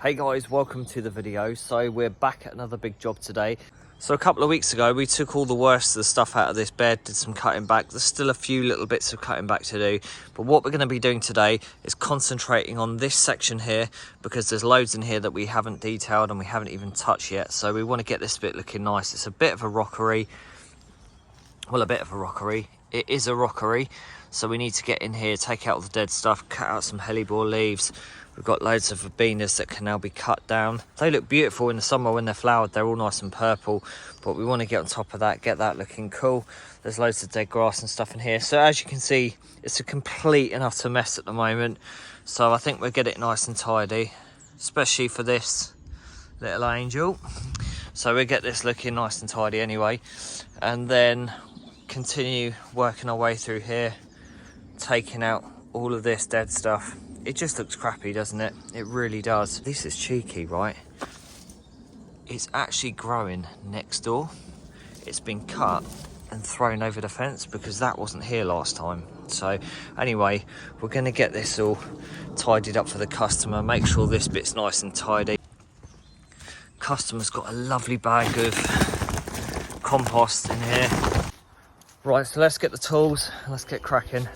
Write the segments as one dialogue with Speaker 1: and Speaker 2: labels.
Speaker 1: Hey guys, welcome to the video. So we're back at another big job today. So a couple of weeks ago we took all the worst of the stuff out of this bed, did some cutting back. There's still a few little bits of cutting back to do, but what we're going to be doing today is concentrating on this section here, because there's loads in here that we haven't detailed and we haven't even touched yet. So we want to get this bit looking nice. It's a bit of a rockery. Well, a bit of a rockery. It is a rockery, so we need to get in here, take out all the dead stuff, cut out some hellebore leaves. We've got loads of verbenas that can now be cut down. They look beautiful in the summer when they're flowered. They're all nice and purple, but we want to get on top of that, get that looking cool. There's loads of dead grass and stuff in here. So as you can see, it's a complete and utter mess at the moment. So I think we'll get it nice and tidy, especially for this little angel. So we'll get this looking nice and tidy anyway, and then continue working our way through here, taking out all of this dead stuff. It just looks crappy, doesn't it? It really does. This is cheeky, right? It's actually growing next door. It's been cut and thrown over the fence because that wasn't here last time. So anyway, we're going to get this all tidied up for the customer, make sure this bit's nice and tidy. Customer's got a lovely bag of compost in here. Right, so let's get the tools and let's get cracking.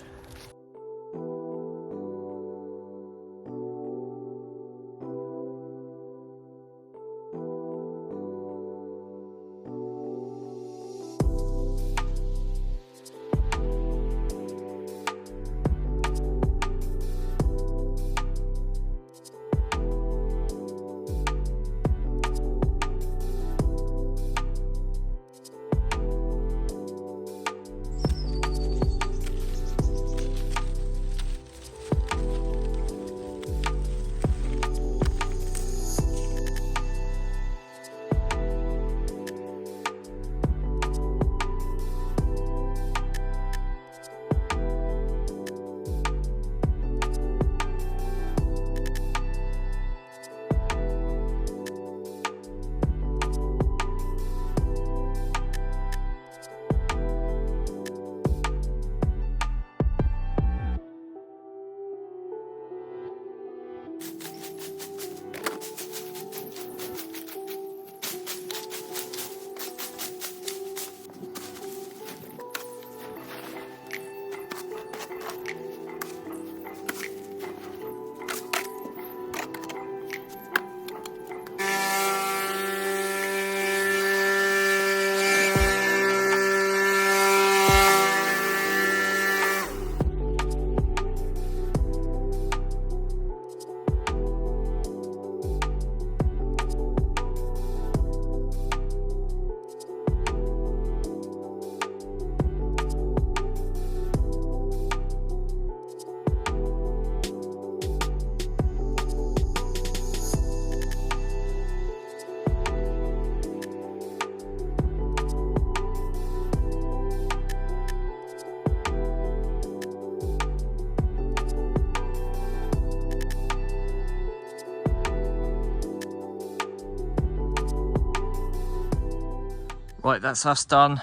Speaker 1: Right, that's us done.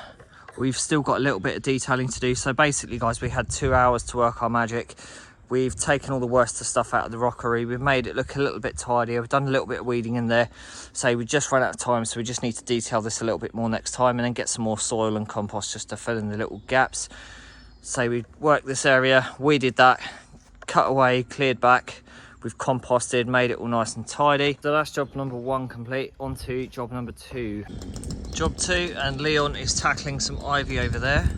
Speaker 1: We've still got a little bit of detailing to do. So basically, guys, we had 2 hours to work our magic. We've taken all the worst of stuff out of the rockery. We've made it look a little bit tidier. We've done a little bit of weeding in there. So we just ran out of time, so we just need to detail this a little bit more next time and then get some more soil and compost just to fill in the little gaps. So we worked this area, weeded that, cut away, cleared back. We've composted, made it all nice and tidy. So that's job number 1 complete. On to job number 2. Job 2, and Leon is tackling some ivy over there.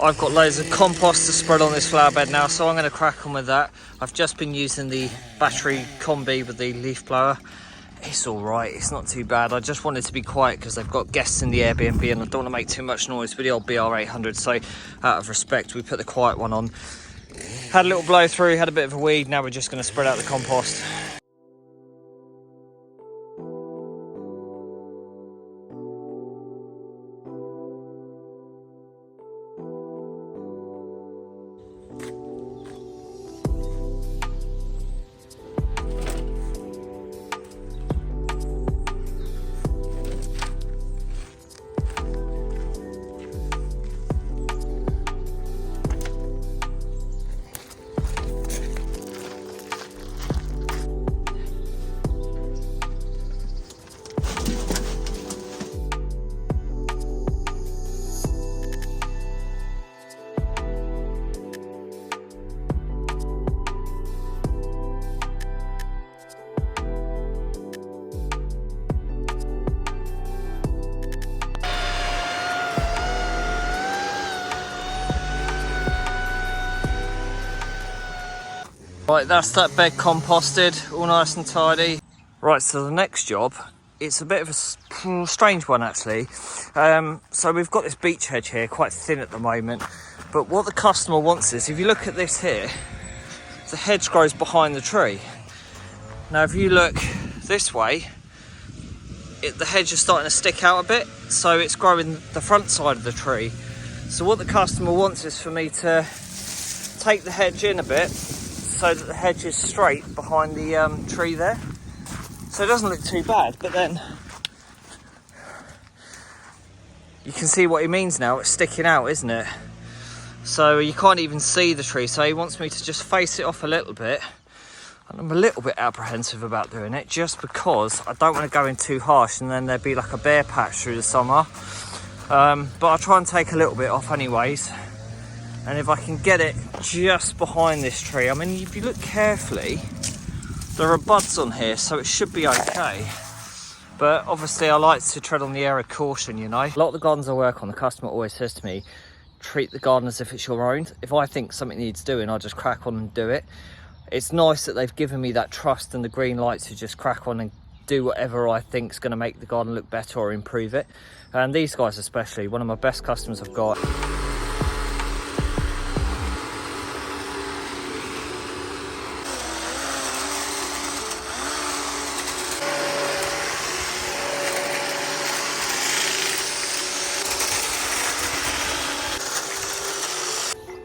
Speaker 1: I've got loads of compost to spread on this flower bed now, so I'm going to crack on with that. I've just been using the battery combi with the leaf blower. It's all right, it's not too bad. I just wanted to be quiet because they've got guests in the Airbnb and I don't want to make too much noise with the old BR800, so out of respect we put the quiet one on. Had a little blow through, had a bit of a weed. Now we're just going to spread out the compost. Right, that's that bed composted, all nice and tidy. Right, so the next job, it's a bit of a strange one actually. So we've got this beech hedge here, quite thin at the moment. But what the customer wants is, if you look at this here, the hedge grows behind the tree. Now if you look this way, the hedge is starting to stick out a bit, so it's growing the front side of the tree. So what the customer wants is for me to take the hedge in a bit so that the hedge is straight behind the tree there. So it doesn't look too bad, but then you can see what he means now, it's sticking out, isn't it? So you can't even see the tree, so he wants me to just face it off a little bit. And I'm a little bit apprehensive about doing it, just because I don't want to go in too harsh and then there'd be like a bare patch through the summer. But I'll try and take a little bit off anyways. And if I can get it just behind this tree, I mean, if you look carefully, there are buds on here, so it should be okay. But obviously I like to tread on the air of caution, you know. A lot of the gardens I work on, the customer always says to me, treat the garden as if it's your own. If I think something needs doing, I'll just crack on and do it. It's nice that they've given me that trust and the green light to just crack on and do whatever I think is going to make the garden look better or improve it. And these guys especially, one of my best customers I've got.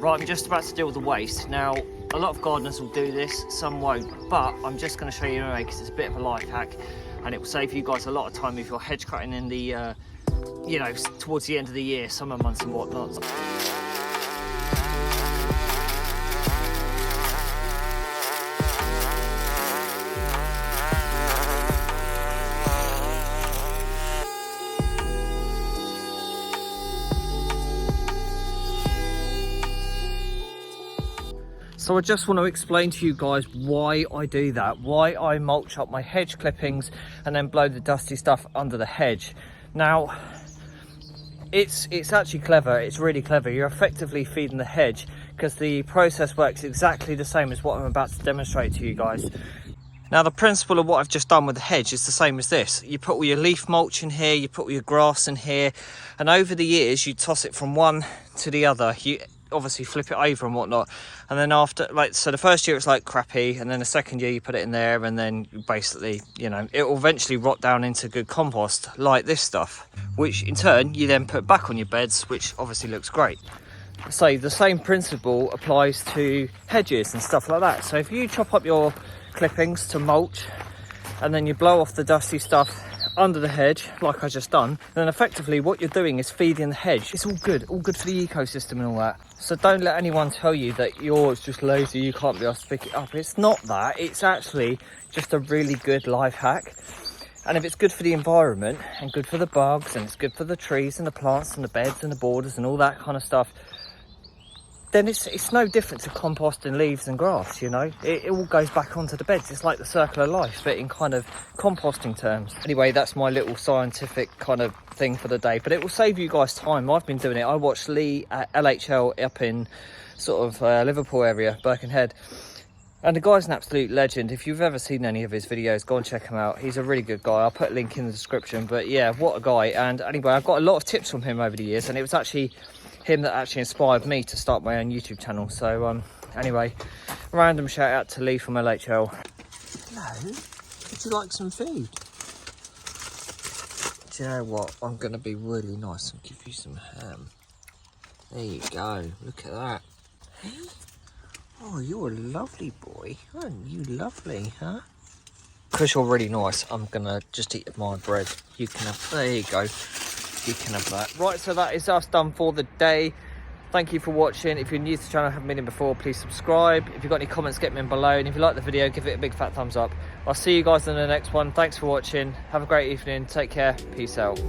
Speaker 1: Right, I'm just about to deal with the waste. Now, a lot of gardeners will do this, some won't, but I'm just going to show you anyway because it's a bit of a life hack and it will save you guys a lot of time if you're hedge cutting in the, you know, towards the end of the year, summer months and whatnot. So I just want to explain to you guys why I do that, why I mulch up my hedge clippings and then blow the dusty stuff under the hedge. Now, it's actually clever, it's really clever. You're effectively feeding the hedge because the process works exactly the same as what I'm about to demonstrate to you guys. Now the principle of what I've just done with the hedge is the same as this. You put all your leaf mulch in here, you put all your grass in here, and over the years you toss it from one to the other. You obviously flip it over and whatnot, and then after, like, so the first year it's like crappy, and then the second year you put it in there, and then basically, you know, it will eventually rot down into good compost like this stuff, which in turn you then put back on your beds, which obviously looks great. So the same principle applies to hedges and stuff like that. So if you chop up your clippings to mulch and then you blow off the dusty stuff under the hedge like I just done, then effectively what you're doing is feeding the hedge. It's all good for the ecosystem and all that. So don't let anyone tell you that you're just lazy, you can't be asked to pick it up. It's not that, it's actually just a really good life hack. And if it's good for the environment and good for the bugs and it's good for the trees and the plants and the beds and the borders and all that kind of stuff, then it's no different to composting leaves and grass, you know. It all goes back onto the beds. It's like the circle of life, but in kind of composting terms. Anyway, that's my little scientific kind of thing for the day, but it will save you guys time. I've been doing it. I watched Lee at LHL up in sort of Liverpool area, Birkenhead, and the guy's an absolute legend. If you've ever seen any of his videos, go and check him out. He's a really good guy. I'll put a link in the description, but yeah, what a guy. And anyway, I've got a lot of tips from him over the years, and it was actually him that actually inspired me to start my own YouTube channel. So anyway, random shout out to Lee from LHL. Hello, would you like some food? Do you know what, I'm going to be really nice and give you some ham. There you go, look at that. Hey? Oh, you're a lovely boy, aren't you? Lovely, huh? Because you're really nice, I'm going to just eat my bread. You can have, there you go. You can have that. Right, so that is us done for the day. Thank you for watching. If you're new to the channel, haven't been in before, please subscribe. If you've got any comments, get them in below. And if you like the video, give it a big fat thumbs up. I'll see you guys in the next one. Thanks for watching. Have a great evening. Take care. Peace out.